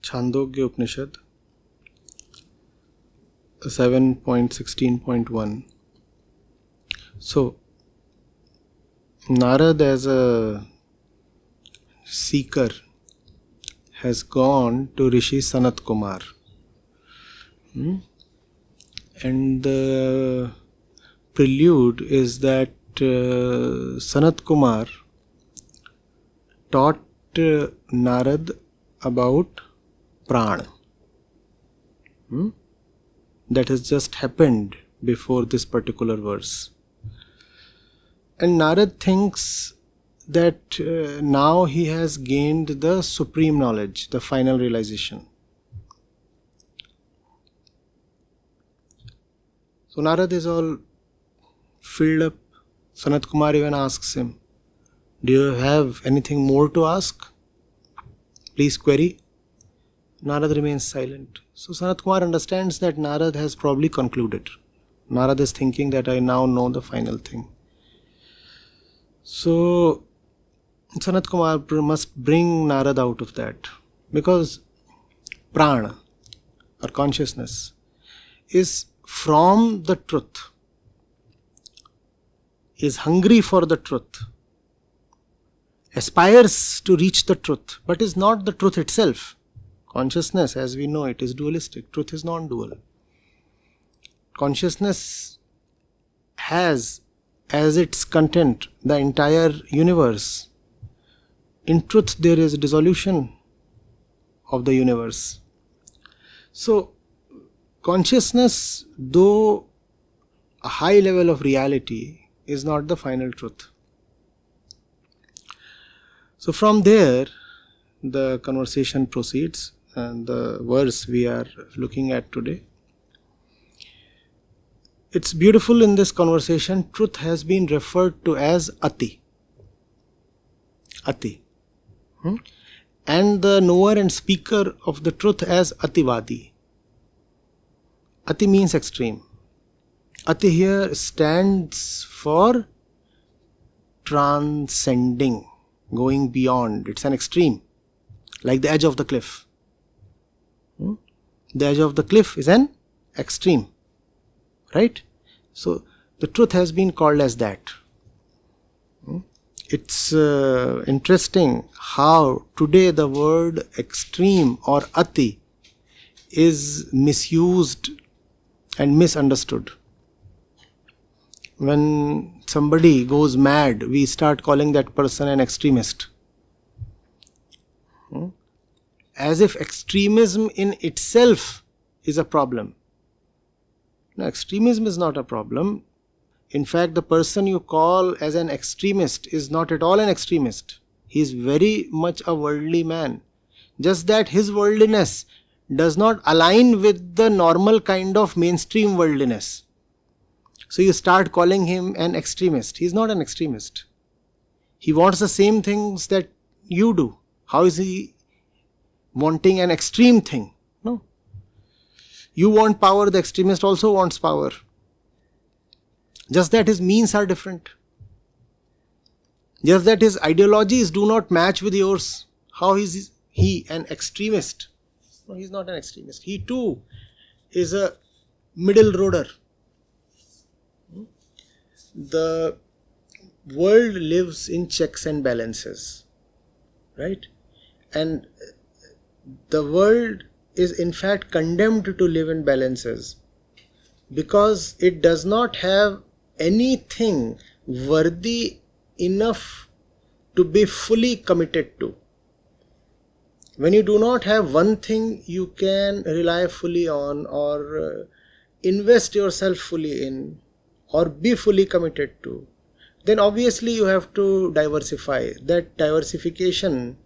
Chandogya Upanishad 7.16.1. So, Narad as a seeker has gone to Rishi Sanat Kumar. And the prelude is that Sanat Kumar taught Narad about Pran. That has just happened before this particular verse. And Narad thinks that now he has gained the supreme knowledge, the final realization. So Narad is all filled up. Sanat Kumar even asks him, "Do you have anything more to ask? Please query." Narad remains silent. So Sanat Kumar understands that Narad has probably concluded. Narad is thinking that I now know the final thing. So Sanat Kumar must bring Narad out of that, because prana or consciousness is from the truth, is hungry for the truth, aspires to reach the truth, but is not the truth itself. Consciousness, as we know it, is dualistic. Truth is non-dual. Consciousness has as its content the entire universe. In truth, there is a dissolution of the universe. So, consciousness, though a high level of reality, is not the final truth. So, from there, the conversation proceeds, and the verse we are looking at today. It's beautiful in this conversation. Truth has been referred to as Ati. Ati. And the knower and speaker of the truth as Ativadi. Ati means extreme. Ati here stands for transcending, going beyond. It's an extreme, like the edge of the cliff. The edge of the cliff is an extreme, right? So the truth has been called as that. It's interesting how today the word extreme or ati is misused and misunderstood. When somebody goes mad, we start calling that person an extremist. As if extremism in itself is a problem. No, extremism is not a problem. In fact, the person you call as an extremist is not at all an extremist. He is very much a worldly man. Just that his worldliness does not align with the normal kind of mainstream worldliness. So you start calling him an extremist. He is not an extremist. He wants the same things that you do. How is he wanting an extreme thing? No. You want power, the extremist also wants power. Just that his means are different. Just that his ideologies do not match with yours. How is he an extremist? No, he is not an extremist. He too is a middle roader. The world lives in checks and balances, right? And the world is in fact condemned to live in balances because it does not have anything worthy enough to be fully committed to. When you do not have one thing you can rely fully on or invest yourself fully in or be fully committed to, then obviously you have to diversify. That diversification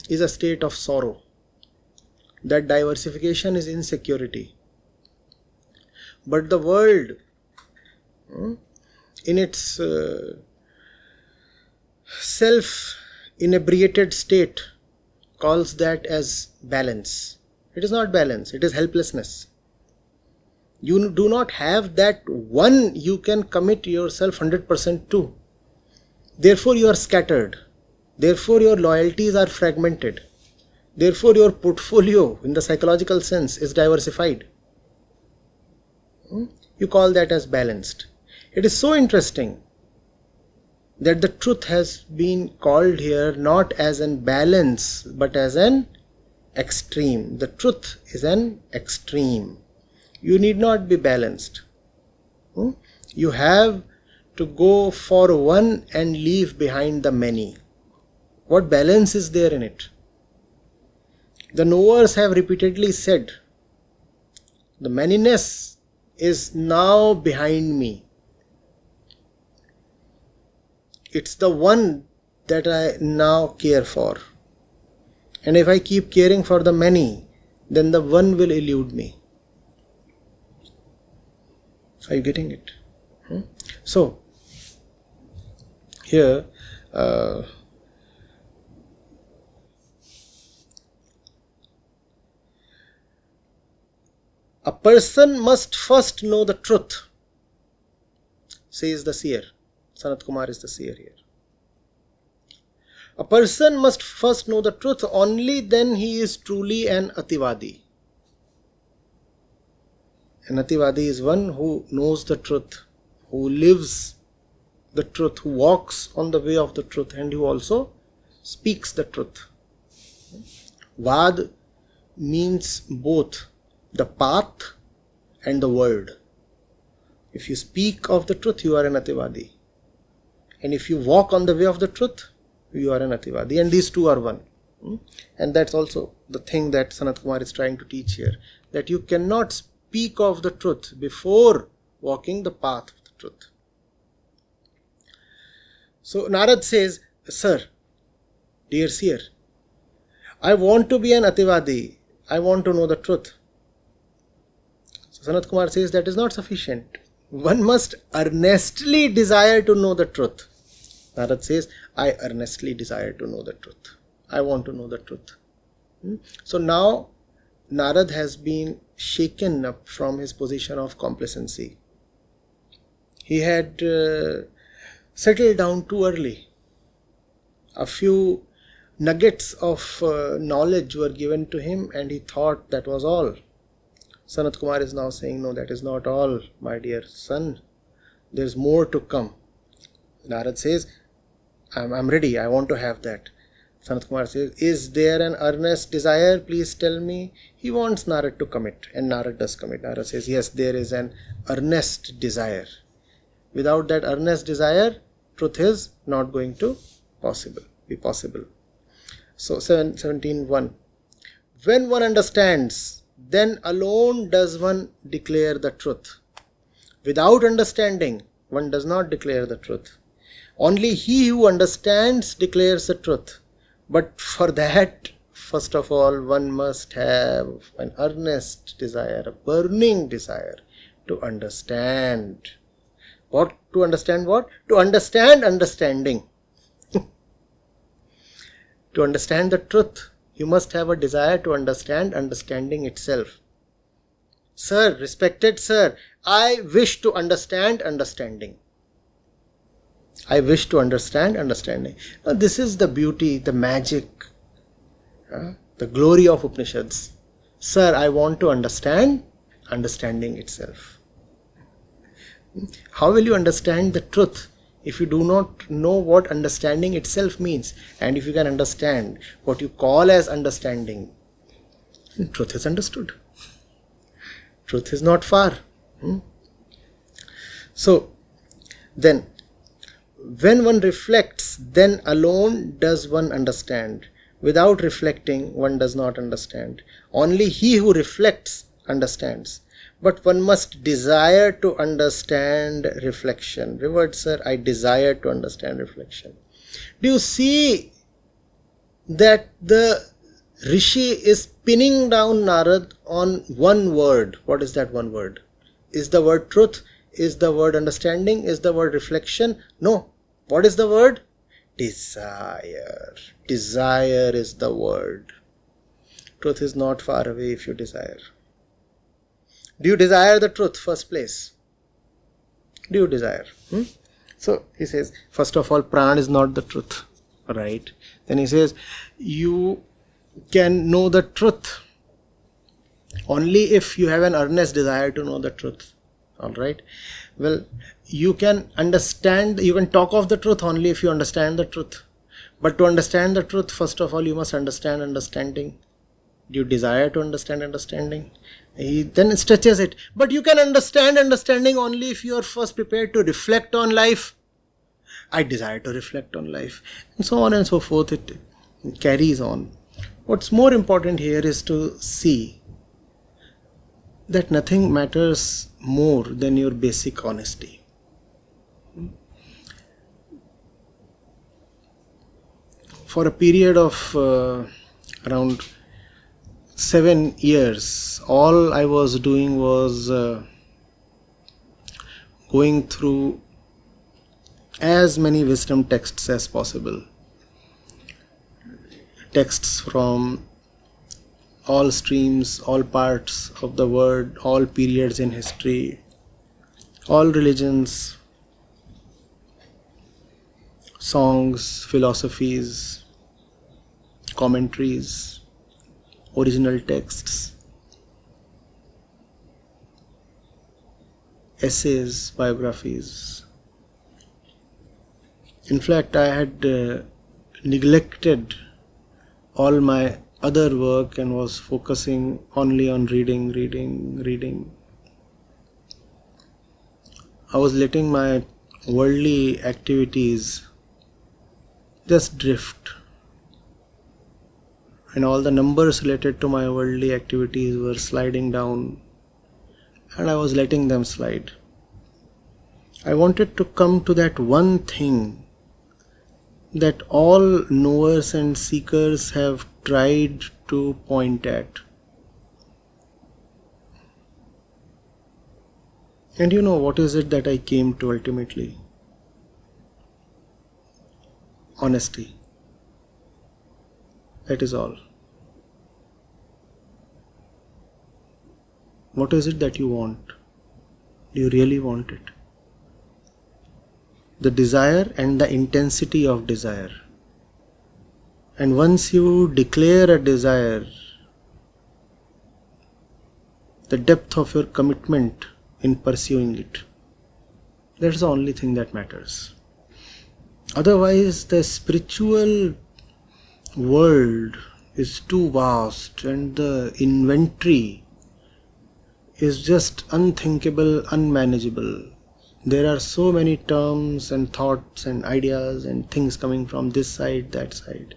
is a state of sorrow. That diversification is insecurity. But the world, in its self-inebriated state, calls that as balance. It is not balance, it is helplessness. You do not have that one you can commit yourself 100% to. Therefore you are scattered. Therefore your loyalties are fragmented. Therefore, your portfolio in the psychological sense is diversified. You call that as balanced. It is so interesting that the truth has been called here not as an balance but as an extreme. The truth is an extreme. You need not be balanced. You have to go for one and leave behind the many. What balance is there in it? The knowers have repeatedly said, the manyness is now behind me. It's the one that I now care for. And if I keep caring for the many, then the one will elude me. Are you getting it? So, here, a person must first know the truth, says the seer. Sanat Kumar is the seer here. A person must first know the truth, only then he is truly an Ativadi. An Ativadi is one who knows the truth, who lives the truth, who walks on the way of the truth, and who also speaks the truth. Vad means both the path and the word. If you speak of the truth, you are an Ativadi. And if you walk on the way of the truth, you are an Ativadi. And these two are one. And that's also the thing that Sanat Kumar is trying to teach here. That you cannot speak of the truth before walking the path of the truth. So Narad says, Sir, dear seer, I want to be an Ativadi. I want to know the truth. So Sanat Kumar says that is not sufficient. One must earnestly desire to know the truth. Narad says, I earnestly desire to know the truth. I want to know the truth. So now Narad has been shaken up from his position of complacency. He had settled down too early. A few nuggets of knowledge were given to him and he thought that was all. Sanat Kumar is now saying, no, that is not all, my dear son. There is more to come. Narad says, I'm ready, I want to have that. Sanat Kumar says, is there an earnest desire? Please tell me. He wants Narad to commit, and Narad does commit. Narad says, yes, there is an earnest desire. Without that earnest desire, truth is not going to be possible. So 17.1. When one understands, then alone does one declare the truth. Without understanding, one does not declare the truth. Only he who understands declares the truth. But for that, first of all, one must have an earnest desire, a burning desire to understand. What? To understand what? To understand understanding. To understand the truth, you must have a desire to understand understanding itself. Sir, respected sir, I wish to understand understanding. I wish to understand understanding. Now, this is the beauty, the magic, the glory of Upanishads. Sir, I want to understand understanding itself. How will you understand the truth if you do not know what understanding itself means? And if you can understand what you call as understanding, truth is understood. Truth is not far. So, then, when one reflects, then alone does one understand. Without reflecting, one does not understand. Only he who reflects understands. But one must desire to understand reflection. Revert, sir, I desire to understand reflection. Do you see that the Rishi is pinning down Narad on one word? What is that one word? Is the word truth? Is the word understanding? Is the word reflection? No. What is the word? Desire. Desire is the word. Truth is not far away if you desire. Do you desire the truth, first place? Do you desire? So he says, first of all, Pran is not the truth. Right? Then he says, you can know the truth only if you have an earnest desire to know the truth. Alright? Well, you can talk of the truth only if you understand the truth. But to understand the truth, first of all, you must understand understanding. Do you desire to understand understanding? He then stretches it. But you can understand understanding only if you are first prepared to reflect on life. I desire to reflect on life. And so on and so forth. It carries on. What's more important here is to see that nothing matters more than your basic honesty. For a period of around 7 years, all I was doing was going through as many wisdom texts as possible. Texts from all streams, all parts of the world, all periods in history, all religions, songs, philosophies, commentaries, original texts, essays, biographies. In fact, I had neglected all my other work and was focusing only on reading. I was letting my worldly activities just drift, and all the numbers related to my worldly activities were sliding down, and I was letting them slide. I wanted to come to that one thing that all knowers and seekers have tried to point at. And you know what is it that I came to ultimately? Honesty. That is all. What is it that you want? Do you really want it? The desire and the intensity of desire. And once you declare a desire, the depth of your commitment in pursuing it, that's the only thing that matters. Otherwise, the spiritual world is too vast and the inventory is just unthinkable, unmanageable. There are so many terms and thoughts and ideas and things coming from this side, that side.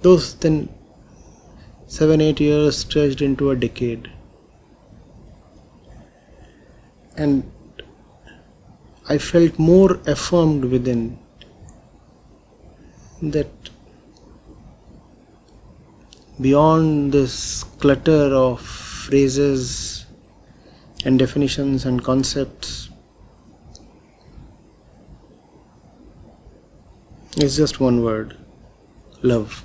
Those then 7-8 years stretched into a decade. And I felt more affirmed within that beyond this clutter of phrases and definitions and concepts is just one word: love.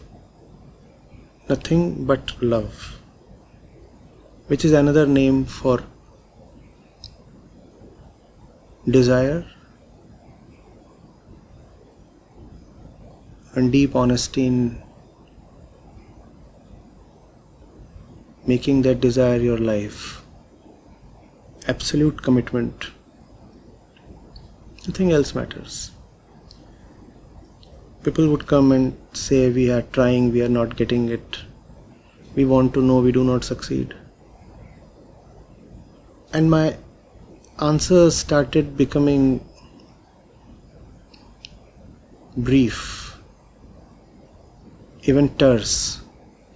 Nothing but love, which is another name for desire and deep honesty in making that desire your life. Absolute commitment. Nothing else matters. People would come and say, we are trying, we are not getting it. We want to know, we do not succeed. And my answers started becoming brief, even terse.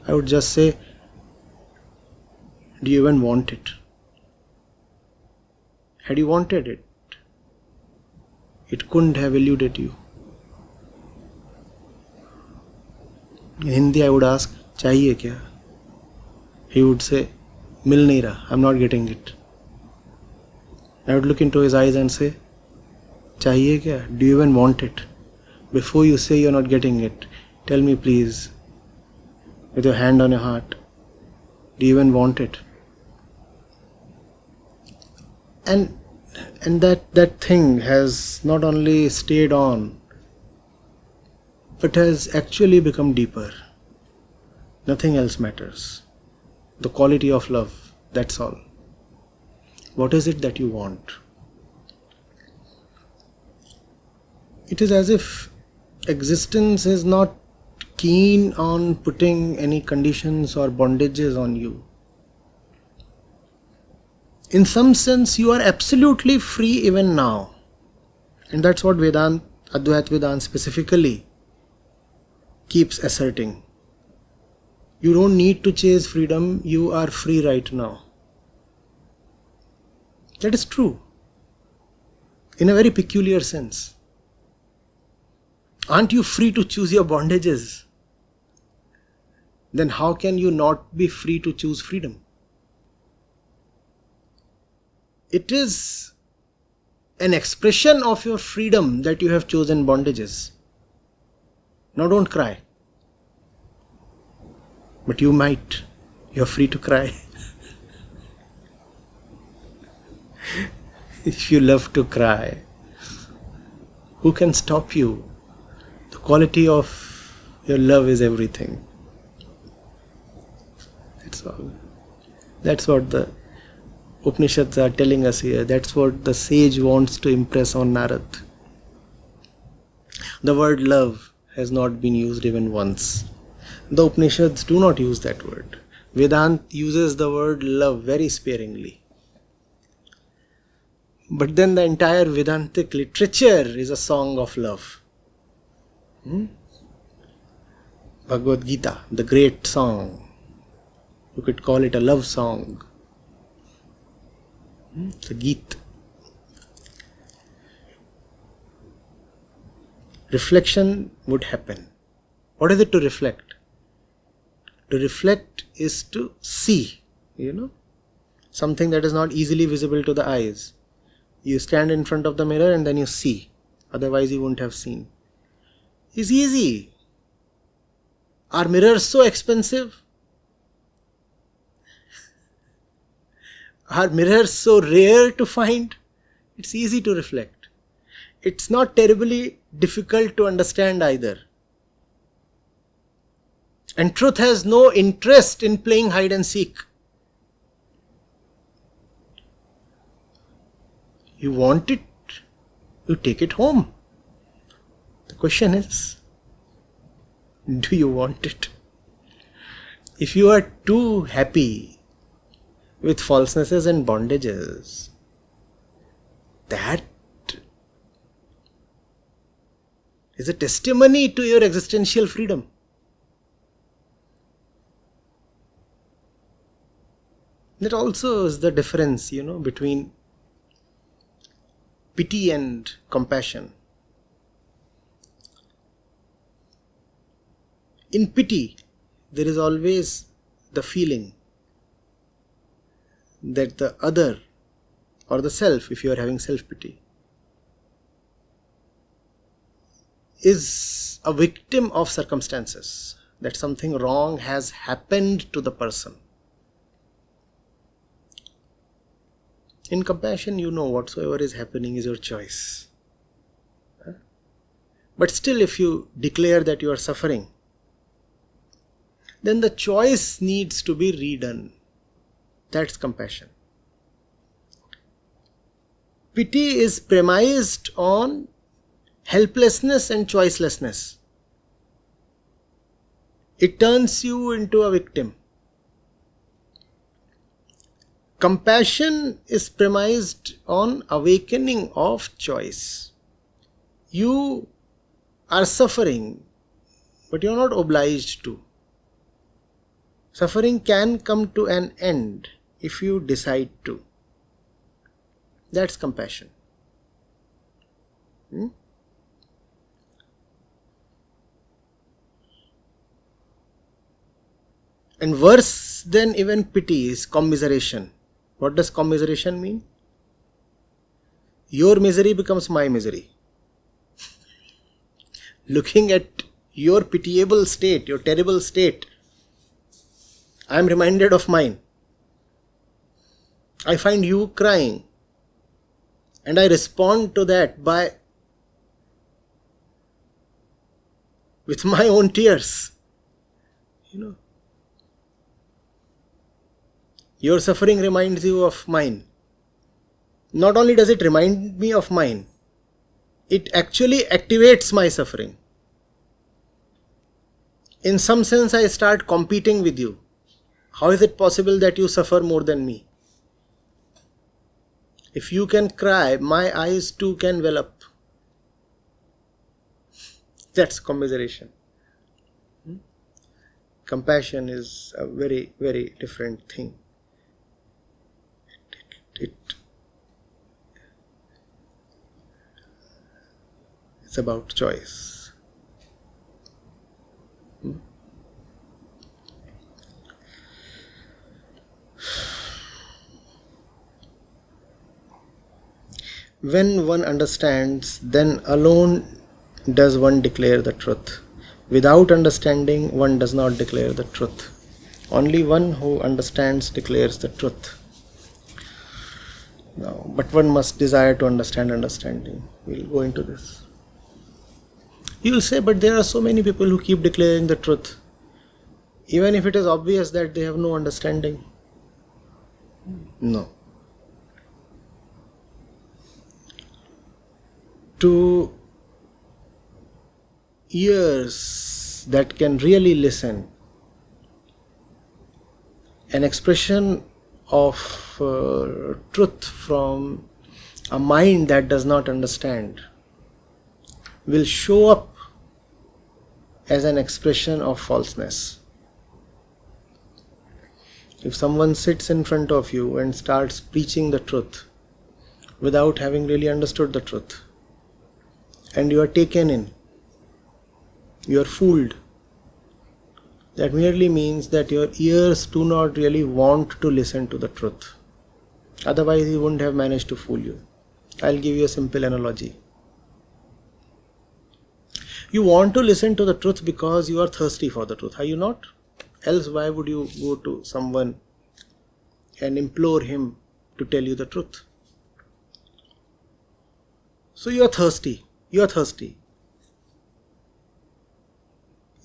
I would just say, do you even want it? Had you wanted it, it couldn't have eluded you. In Hindi I would ask, चाहिए क्या? He would say, मिल नहीं रहा, I'm not getting it. I would look into his eyes and say, चाहिए क्या? Do you even want it? Before you say you're not getting it, tell me please, with your hand on your heart, do you even want it? And And that thing has not only stayed on, but has actually become deeper. Nothing else matters. The quality of love, that's all. What is it that you want? It is as if existence is not keen on putting any conditions or bondages on you. In some sense, you are absolutely free even now. And that's what Vedanta, Advaita Vedanta specifically keeps asserting. You don't need to chase freedom, you are free right now. That is true. In a very peculiar sense. Aren't you free to choose your bondages? Then how can you not be free to choose freedom? It is an expression of your freedom that you have chosen bondages. Now don't cry. But you might. You're free to cry. If you love to cry, who can stop you? The quality of your love is everything. That's all. That's what the Upanishads are telling us here. That's what the sage wants to impress on Narad. The word love has not been used even once. The Upanishads do not use that word. Vedanta uses the word love very sparingly. But then the entire Vedantic literature is a song of love. Bhagavad Gita, the great song. You could call it a love song. The Gita. Reflection would happen. What is it to reflect? To reflect is to see, something that is not easily visible to the eyes. You stand in front of the mirror and then you see. Otherwise you wouldn't have seen. It's easy. Are mirrors so expensive? Are mirrors so rare to find? It's easy to reflect. It's not terribly difficult to understand either. And truth has no interest in playing hide and seek. You want it, you take it home. The question is, do you want it? If you are too happy with falsenesses and bondages, that is a testimony to your existential freedom. That also is the difference, between pity and compassion. In pity, there is always the feeling that the other or the self, if you are having self-pity, is a victim of circumstances, that something wrong has happened to the person. In compassion, whatsoever is happening is your choice. But still, if you declare that you are suffering, then the choice needs to be redone. That's compassion. Pity is premised on helplessness and choicelessness. It turns you into a victim. Compassion is premised on awakening of choice. You are suffering, but you are not obliged to. Suffering can come to an end if you decide to. That's compassion. And worse than even pity is commiseration. What does commiseration mean? Your misery becomes my misery. Looking at your pitiable state, your terrible state, I am reminded of mine. I find you crying. and I respond to that with my own tears. Your suffering reminds you of mine. Not only does it remind me of mine, it actually activates my suffering. In some sense, I start competing with you. How is it possible that you suffer more than me? If you can cry, my eyes too can well up. That's commiseration. Compassion is a very, very different thing. It's about choice. When one understands, then alone does one declare the truth. Without understanding, one does not declare the truth. Only one who understands declares the truth. Now, but one must desire to understand understanding. We'll go into this. You will say, but there are so many people who keep declaring the truth, even if it is obvious that they have no understanding. No. To ears that can really listen, an expression of truth from a mind that does not understand will show up as an expression of falseness. If someone sits in front of you and starts preaching the truth without having really understood the truth, and you are taken in, you are fooled, that merely means that your ears do not really want to listen to the truth. Otherwise, he wouldn't have managed to fool you. I'll give you a simple analogy. You want to listen to the truth because you are thirsty for the truth, are you not? Else, why would you go to someone and implore him to tell you the truth? So you are thirsty. You are thirsty.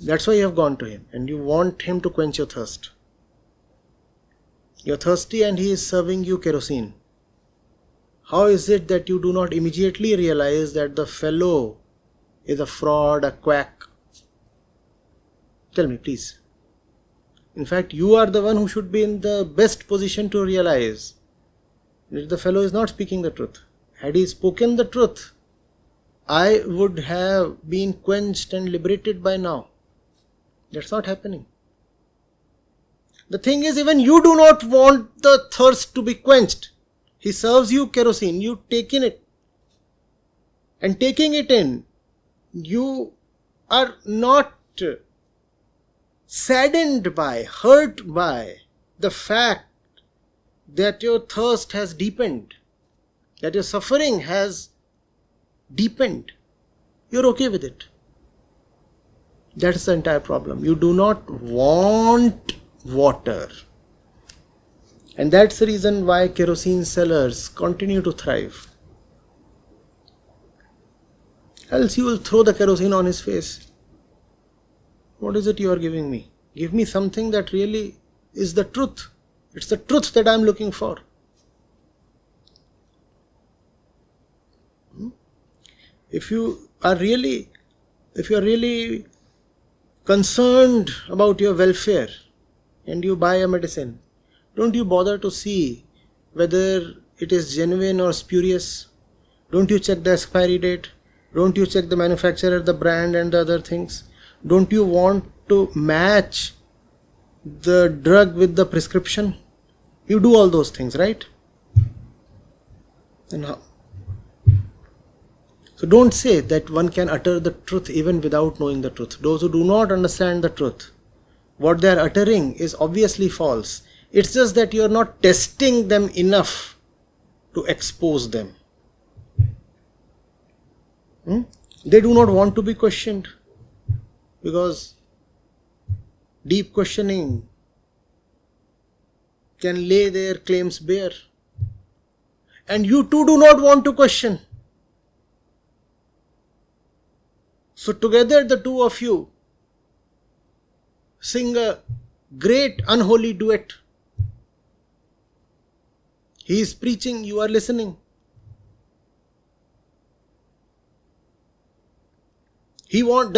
That's why you have gone to him, and you want him to quench your thirst. You are thirsty and he is serving you kerosene. How is it that you do not immediately realize that the fellow is a fraud, a quack? Tell me, please. In fact, you are the one who should be in the best position to realize that the fellow is not speaking the truth. Had he spoken the truth, I would have been quenched and liberated by now. That's not happening. The thing is, even you do not want the thirst to be quenched. He serves you kerosene, you take in it. And taking it in, you are not saddened by, hurt by the fact that your thirst has deepened, that your suffering has deepened. You're okay with it. That's the entire problem. You do not want water. And that's the reason why kerosene sellers continue to thrive. Else you will throw the kerosene on his face. What is it you are giving me? Give me something that really is the truth. It's the truth that I'm looking for. If you are really concerned about your welfare and you buy a medicine, don't you bother to see whether it is genuine or spurious? Don't you check the expiry date? Don't you check the manufacturer, the brand and the other things? Don't you want to match the drug with the prescription? You do all those things, right? And how? So don't say that one can utter the truth even without knowing the truth. Those who do not understand the truth, what they are uttering is obviously false. It's just that you are not testing them enough to expose them. They do not want to be questioned, because deep questioning can lay their claims bare. and you too do not want to question. So together the two of you sing a great unholy duet. He is preaching, you are listening. He cannot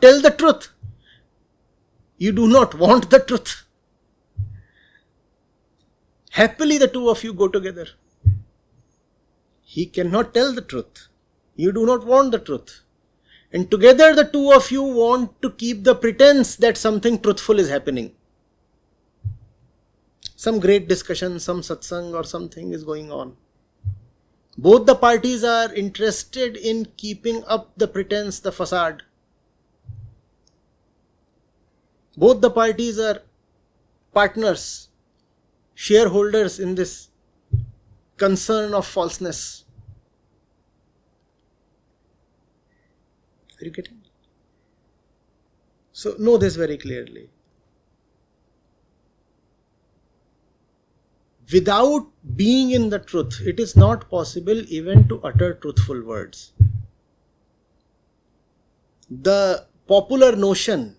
tell the truth. You do not want the truth. Happily the two of you go together. He cannot tell the truth. You do not want the truth. And together the two of you want to keep the pretense that something truthful is happening. Some great discussion, some satsang or something is going on. Both the parties are interested in keeping up the pretense, the facade. Both the parties are partners, shareholders in this concern of falseness. Are you getting? So know this very clearly. Without being in the truth, it is not possible even to utter truthful words. The popular notion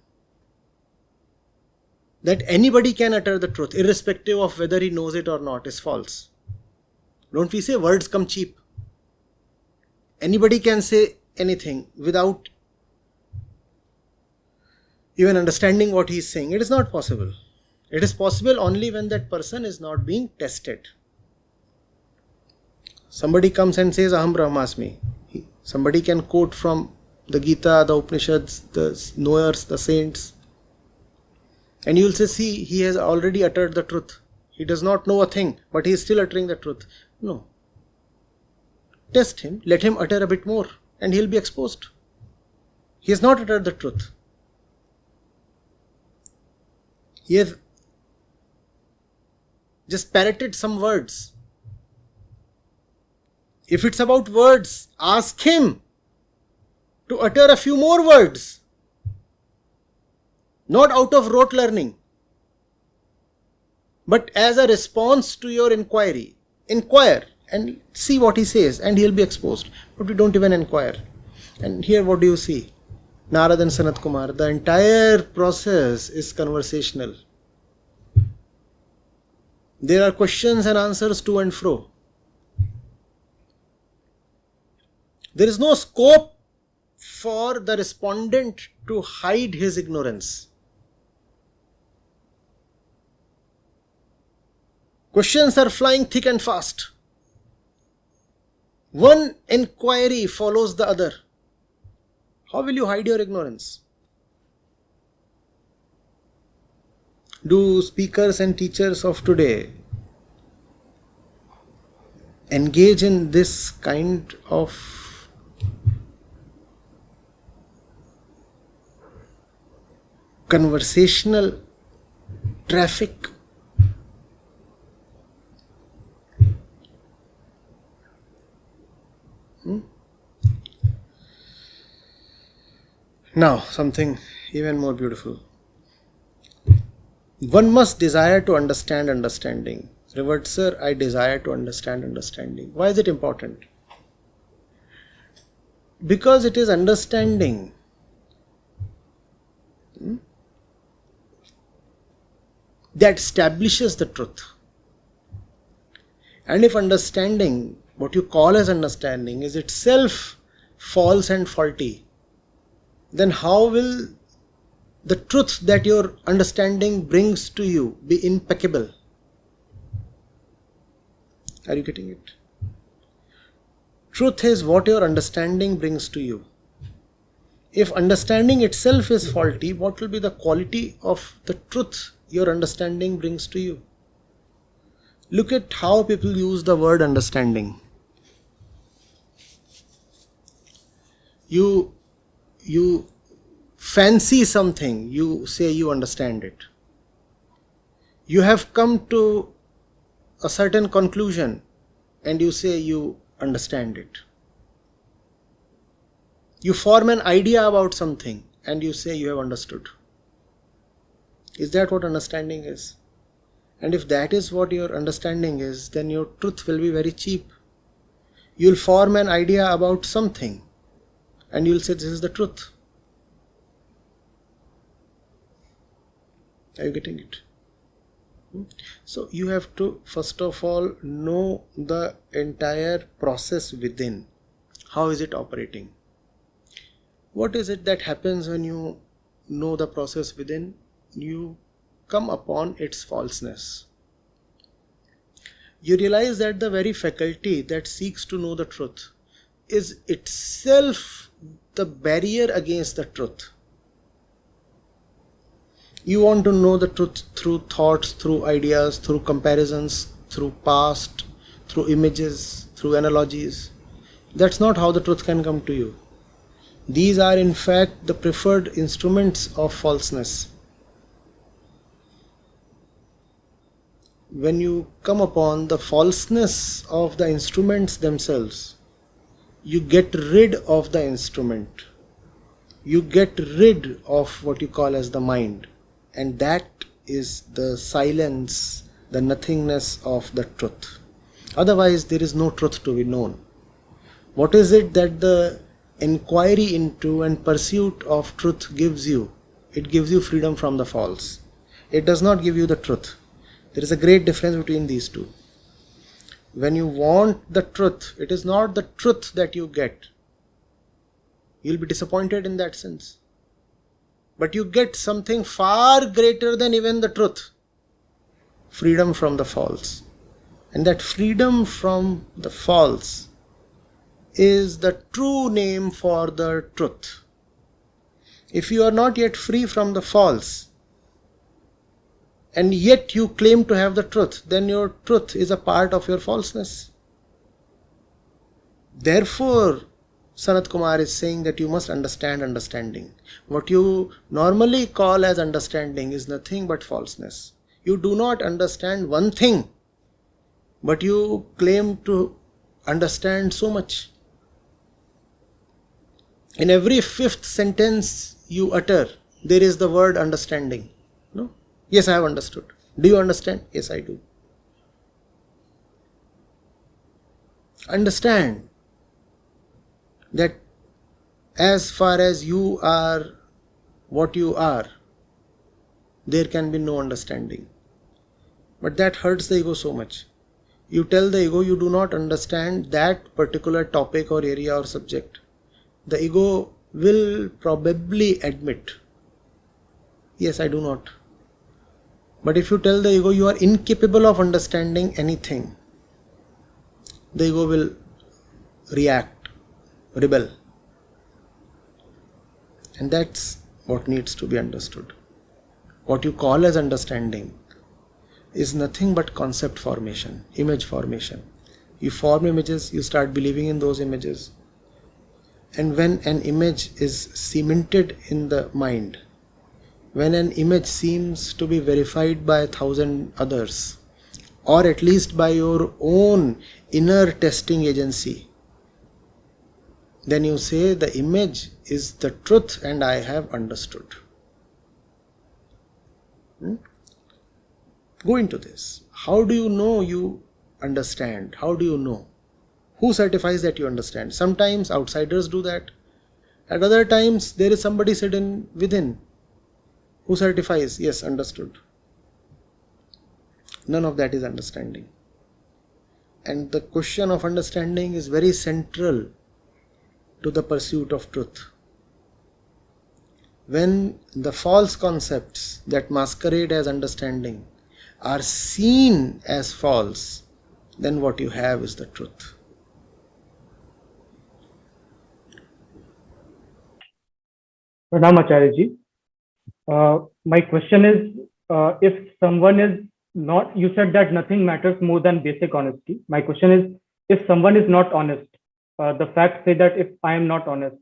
that anybody can utter the truth, irrespective of whether he knows it or not, is false. Don't we say words come cheap? Anybody can say anything without even understanding what he is saying. It is not possible. It is possible only when that person is not being tested. Somebody comes and says, Aham Brahmasmi. Somebody can quote from the Gita, the Upanishads, the knowers, the saints. And you will say, see, he has already uttered the truth. He does not know a thing, but he is still uttering the truth. No. Test him, let him utter a bit more, and he will be exposed. He has not uttered the truth. He has just parroted some words. If it's about words, ask him to utter a few more words. Not out of rote learning, but as a response to your inquiry. Inquire and see what he says, and he'll be exposed. But we don't even inquire. And here what do you see? Narad and Sanat Kumar, the entire process is conversational. There are questions and answers to and fro. There is no scope for the respondent to hide his ignorance. Questions are flying thick and fast. One inquiry follows the other. How will you hide your ignorance? Do speakers and teachers of today engage in this kind of conversational traffic? Now, something even more beautiful. One must desire to understand understanding. Revered sir, I desire to understand understanding. Why is it important? Because it is understanding that establishes the truth. And if understanding, what you call as understanding, is itself false and faulty, then how will the truth that your understanding brings to you be impeccable? Are you getting it? Truth is what your understanding brings to you. If understanding itself is faulty, what will be the quality of the truth your understanding brings to you? Look at how people use the word understanding. You fancy something, you say you understand it. You have come to a certain conclusion and you say you understand it. You form an idea about something and you say you have understood. Is that what understanding is? And if that is what your understanding is, then your truth will be very cheap. You'll form an idea about something and you'll say this is the truth. Are you getting it? So you have to first of all know the entire process within. How is it operating? What is it that happens when you know the process within? You come upon its falseness. You realize that the very faculty that seeks to know the truth is itself the barrier against the truth. You want to know the truth through thoughts, through ideas, through comparisons, through past, through images, through analogies. That's not how the truth can come to you. These are in fact the preferred instruments of falseness. When you come upon the falseness of the instruments themselves, you get rid of the instrument. You get rid of what you call as the mind. And that is the silence, the nothingness of the truth. Otherwise, there is no truth to be known. What is it that the inquiry into and pursuit of truth gives you? It gives you freedom from the false. It does not give you the truth. There is a great difference between these two. When you want the truth, it is not the truth that you get. You'll be disappointed in that sense. But you get something far greater than even the truth. Freedom from the false. And that freedom from the false is the true name for the truth. If you are not yet free from the false, and yet you claim to have the truth, then your truth is a part of your falseness. Therefore, Sanat Kumar is saying that you must understand understanding. What you normally call as understanding is nothing but falseness. You do not understand one thing, but you claim to understand so much. In every fifth sentence you utter, there is the word understanding. No? Yes, I have understood. Do you understand? Yes, I do. Understand that as far as you are what you are, there can be no understanding. But that hurts the ego so much. You tell the ego you do not understand that particular topic or area or subject. The ego will probably admit, yes, I do not. But if you tell the ego you are incapable of understanding anything, the ego will react, rebel. And that's what needs to be understood. What you call as understanding is nothing but concept formation, image formation. You form images, you start believing in those images. And when an image is cemented in the mind, when an image seems to be verified by 1,000 others, or at least by your own inner testing agency, then you say the image is the truth and I have understood. Go into this. How do you know you understand? How do you know? Who certifies that you understand? Sometimes outsiders do that. At other times there is somebody sitting within who certifies, yes, understood. None of that is understanding. And the question of understanding is very central to the pursuit of truth. When the false concepts that masquerade as understanding are seen as false, then what you have is the truth. Pranam Acharya ji. My question is, if someone is not, you said that nothing matters more than basic honesty. My question is, if someone is not honest, the facts say that if I am not honest,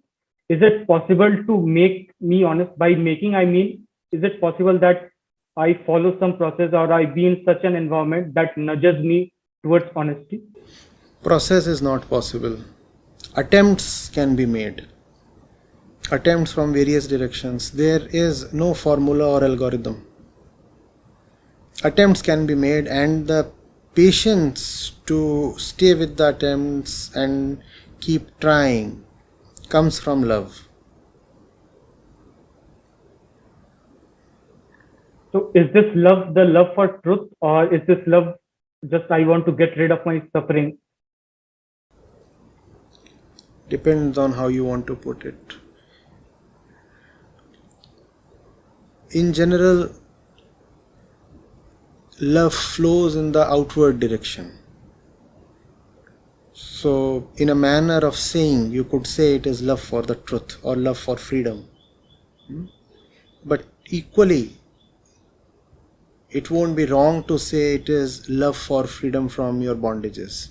is it possible to make me honest? By making, I mean, is it possible that I follow some process or I be in such an environment that nudges me towards honesty? Process is not possible. Attempts can be made. Attempts from various directions. There is no formula or algorithm. Attempts can be made, and the patience to stay with the attempts and keep trying comes from love. So is this love the love for truth, or is this love just I want to get rid of my suffering? Depends on how you want to put it. In general, love flows in the outward direction. So, in a manner of saying, you could say it is love for the truth or love for freedom. But equally, it won't be wrong to say it is love for freedom from your bondages.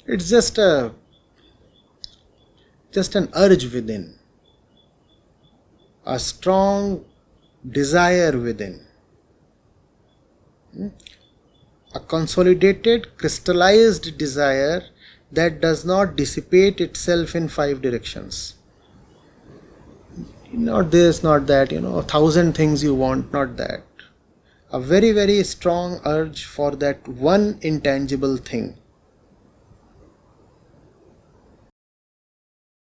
It's just an urge within, a strong desire within, a consolidated, crystallized desire that does not dissipate itself in 5 directions. Not this, not that, 1,000 things you want, not that. A very, very strong urge for that one intangible thing.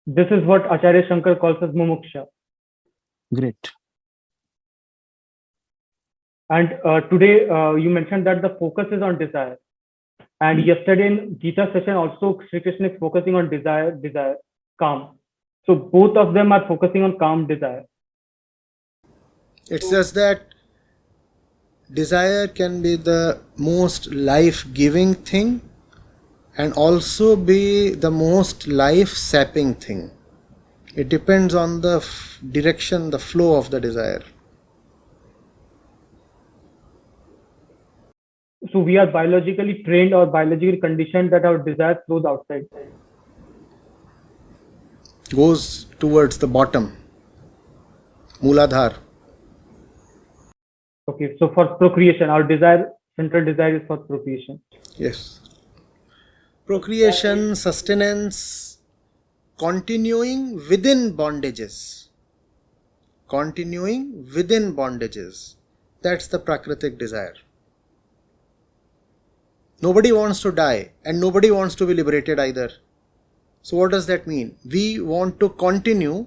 This is what Acharya Shankar calls as mumuksha. Great. And today you mentioned that the focus is on desire. And yesterday in Gita session also Sri Krishna is focusing on desire, calm. So both of them are focusing on calm desire. It's just that desire can be the most life-giving thing and also be the most life-sapping thing. It depends on the direction, the flow of the desire. So we are biologically trained or biologically conditioned that our desire flows outside. Goes towards the bottom, Mooladhar. Okay, so for procreation, our desire, central desire is for procreation. Yes. Procreation, sustenance, continuing within bondages. Continuing within bondages. That's the Prakritic desire. Nobody wants to die and nobody wants to be liberated either. So what does that mean? We want to continue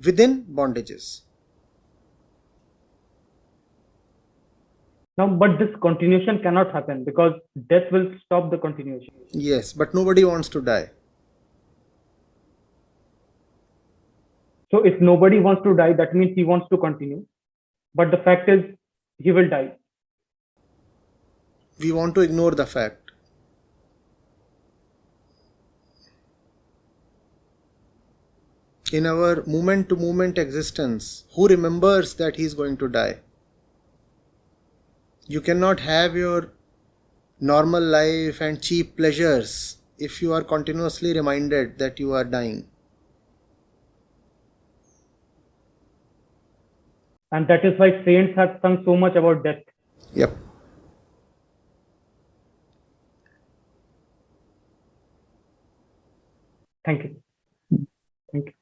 within bondages. Now, but this continuation cannot happen because death will stop the continuation. Yes, but nobody wants to die. So if nobody wants to die, that means he wants to continue. But the fact is, he will die. We want to ignore the fact. In our moment to moment existence, who remembers that he is going to die? You cannot have your normal life and cheap pleasures if you are continuously reminded that you are dying. And that is why saints have sung so much about death. Yep. Thank you. Thank you.